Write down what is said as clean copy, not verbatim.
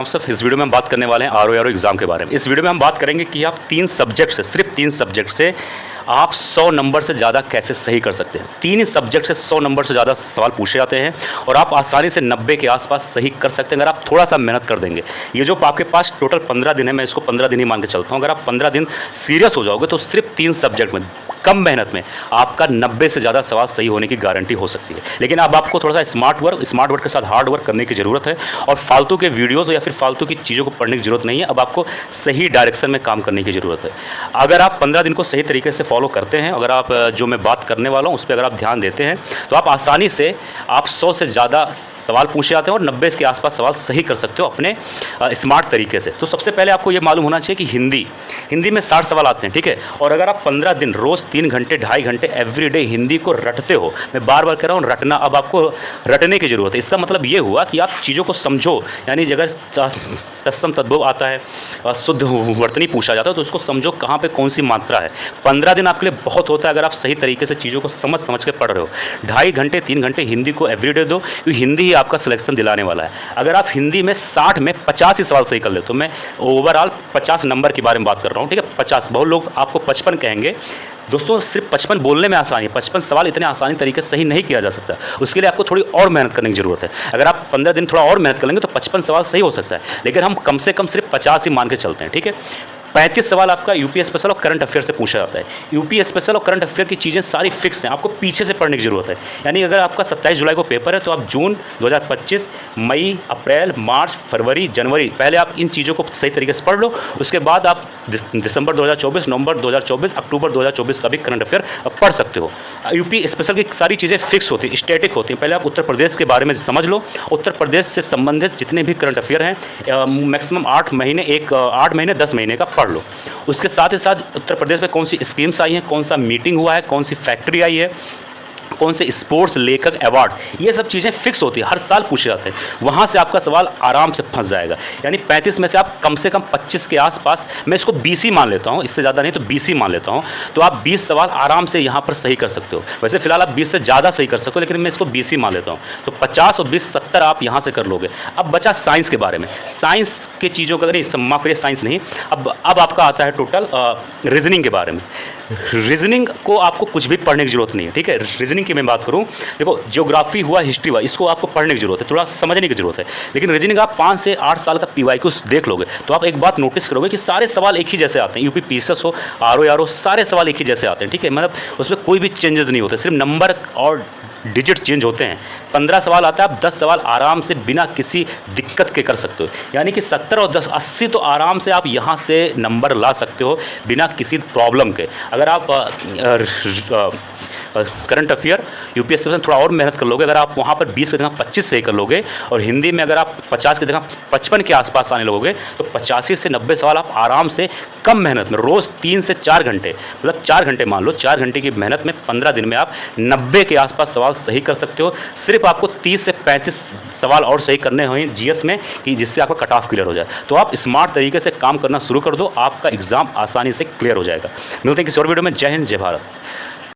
हम सब इस वीडियो में हम बात करने वाले हैं आर एग्ज़ाम के बारे में। इस वीडियो में हम बात करेंगे कि आप सिर्फ तीन सब्जेक्ट से आप 100 नंबर से ज़्यादा कैसे सही कर सकते हैं। तीन ही सब्जेक्ट से 100 नंबर से ज़्यादा सवाल पूछे जाते हैं और आप आसानी से 90 के आसपास सही कर सकते हैं अगर आप थोड़ा सा मेहनत कर देंगे। ये जो आपके पास टोटल 15 दिन है, मैं इसको 15 दिन ही मान के चलता हूँ। अगर आप 15 दिन सीरियस हो जाओगे तो सिर्फ तीन सब्जेक्ट में कम मेहनत में आपका 90 से ज़्यादा सवाल सही होने की गारंटी हो सकती है। लेकिन अब आपको थोड़ा सा स्मार्ट वर्क के साथ हार्ड वर्क करने की ज़रूरत है और फालतू के वीडियोज़ या फिर फालतू की चीज़ों को पढ़ने की ज़रूरत नहीं है। अब आपको सही डायरेक्शन में काम करने की ज़रूरत है। अगर आप 15 दिन को सही तरीके से फॉलो करते हैं, अगर आप जो मैं बात करने वाला हूँ उस पर अगर आप ध्यान देते हैं तो आप आसानी से आप 100 से ज़्यादा सवाल पूछे जाते हैं और 90 के आसपास सवाल सही कर सकते हो अपने स्मार्ट तरीके से। तो सबसे पहले आपको ये मालूम होना चाहिए कि हिंदी में 60 सवाल आते हैं, ठीक है। और अगर आप 15 दिन रोज़ 3 घंटे 2.5 घंटे एवरीडे हिंदी को रटते हो, मैं बार बार कह रहा हूँ रटना, अब आपको रटने की ज़रूरत है। इसका मतलब ये हुआ कि आप चीज़ों को समझो, यानी अगर तत्सम तद्भव आता है, शुद्ध वर्तनी पूछा जाता है तो उसको समझो कहाँ पे कौन सी मात्रा है। 15 दिन आपके लिए बहुत होता है अगर आप सही तरीके से चीज़ों को समझ के पढ़ रहे हो। 2.5 घंटे 3 घंटे हिंदी को एवरीडे दो, क्योंकि हिंदी ही आपका सिलेक्शन दिलाने वाला है। अगर आप हिंदी में 60 में 50 ही सवाल सही कर ले तो मैं ओवरऑल 50 नंबर के बारे में बात कर रहा हूँ, ठीक है। 50, बहुत लोग आपको 55 कहेंगे। दोस्तों सिर्फ 55 बोलने में आसानी है, 55 सवाल इतने आसानी तरीके से सही नहीं किया जा सकता। उसके लिए आपको थोड़ी और मेहनत करने की ज़रूरत है। अगर आप 15 दिन थोड़ा और मेहनत कर लेंगे तो 55 सवाल सही हो सकता है, लेकिन हम कम से कम सिर्फ 50 ही मान के चलते हैं, ठीक है। 35 सवाल आपका यूपी स्पेशल और करंट अफेयर से पूछा जाता है। यूपी स्पेशल और करंट अफेयर की चीज़ें सारी फिक्स हैं, आपको पीछे से पढ़ने की ज़रूरत है। यानी अगर आपका 27 जुलाई को पेपर है तो आप जून 2025, मई, अप्रैल, मार्च, फरवरी, जनवरी, पहले आप इन चीज़ों को सही तरीके से पढ़ लो। उसके बाद आप दिसंबर 2024, नवंबर 2024, अक्टूबर 2024 का भी करंट अफेयर पढ़ सकते हो। यूपी स्पेशल की सारी चीज़ें फिक्स होती हैं, स्टैटिक होती हैं। पहले आप उत्तर प्रदेश के बारे में समझ लो। उत्तर प्रदेश से संबंधित जितने भी करंट अफेयर हैं मैक्सिमम 8 महीने 10 महीने का पढ़ लो। उसके साथ ही साथ उत्तर प्रदेश में कौन सी स्कीम्स आई हैं, कौन सा मीटिंग हुआ है, कौन सी फैक्ट्री आई है, कौन से स्पोर्ट्स लेखक अवार्ड, ये सब चीज़ें फिक्स होती है, हर साल पूछे जाते हैं। वहाँ से आपका सवाल आराम से फंस जाएगा। यानी 35 में से आप कम से कम 25 के आसपास, मैं इसको 20 ही मान लेता हूँ, इससे ज़्यादा नहीं तो 20 ही मान लेता हूँ, तो आप 20 सवाल आराम से यहाँ पर सही कर सकते हो। वैसे फिलहाल आप 20 से ज़्यादा सही कर सकते हो, लेकिन मैं इसको 20 ही मान लेता हूँ। तो 50 और 20 70 आप यहाँ से कर लोगे। अब बचा साइंस के बारे में। साइंस के चीज़ों का नहीं, माफ करिए साइंस नहीं, अब आपका आता है टोटल रीजनिंग के बारे में। रीजनिंग को आपको कुछ भी पढ़ने की जरूरत नहीं है, ठीक है। रीजनिंग की मैं बात करूं, देखो ज्योग्राफी हुआ, हिस्ट्री हुआ, इसको आपको पढ़ने की जरूरत है, थोड़ा समझने की जरूरत है। लेकिन रीजनिंग आप 5 से 8 साल का PYQ देख लोगे तो आप एक बात नोटिस करोगे कि सारे सवाल एक ही जैसे आते हैं। यूपी PCS हो, RO सारे सवाल एक ही जैसे आते हैं, ठीक है। मतलब उसमें कोई भी चेंजेस नहीं होते, सिर्फ नंबर और डिजिट चेंज होते हैं। 15 सवाल आता है, आप 10 सवाल आराम से बिना किसी दिक्कत के कर सकते हो। यानी कि 70 और 10 80 तो आराम से आप यहाँ से नंबर ला सकते हो बिना किसी प्रॉब्लम के। अगर आप करंट अफेयर UPSC में थोड़ा और मेहनत कर लोगे, अगर आप वहाँ पर 20 की जगह 25 सही कर लोगे और हिंदी में अगर आप 50 की जगह 55 के आसपास आने लगोगे तो 85 से 90 सवाल आप आराम से कम मेहनत में रोज़ 3 से 4 घंटे, मतलब 4 घंटे मान लो, 4 घंटे की मेहनत में 15 दिन में आप 90 के आसपास सवाल सही कर सकते हो। सिर्फ आपको 30 से 35 सवाल और सही करने होंगे GS में, कि जिससे आपका कट ऑफ क्लियर हो जाए। तो आप स्मार्ट तरीके से काम करना शुरू कर दो, आपका एग्जाम आसानी से क्लियर हो जाएगा। मिलते हैं किसी और वीडियो में। जय हिंद, जय भारत।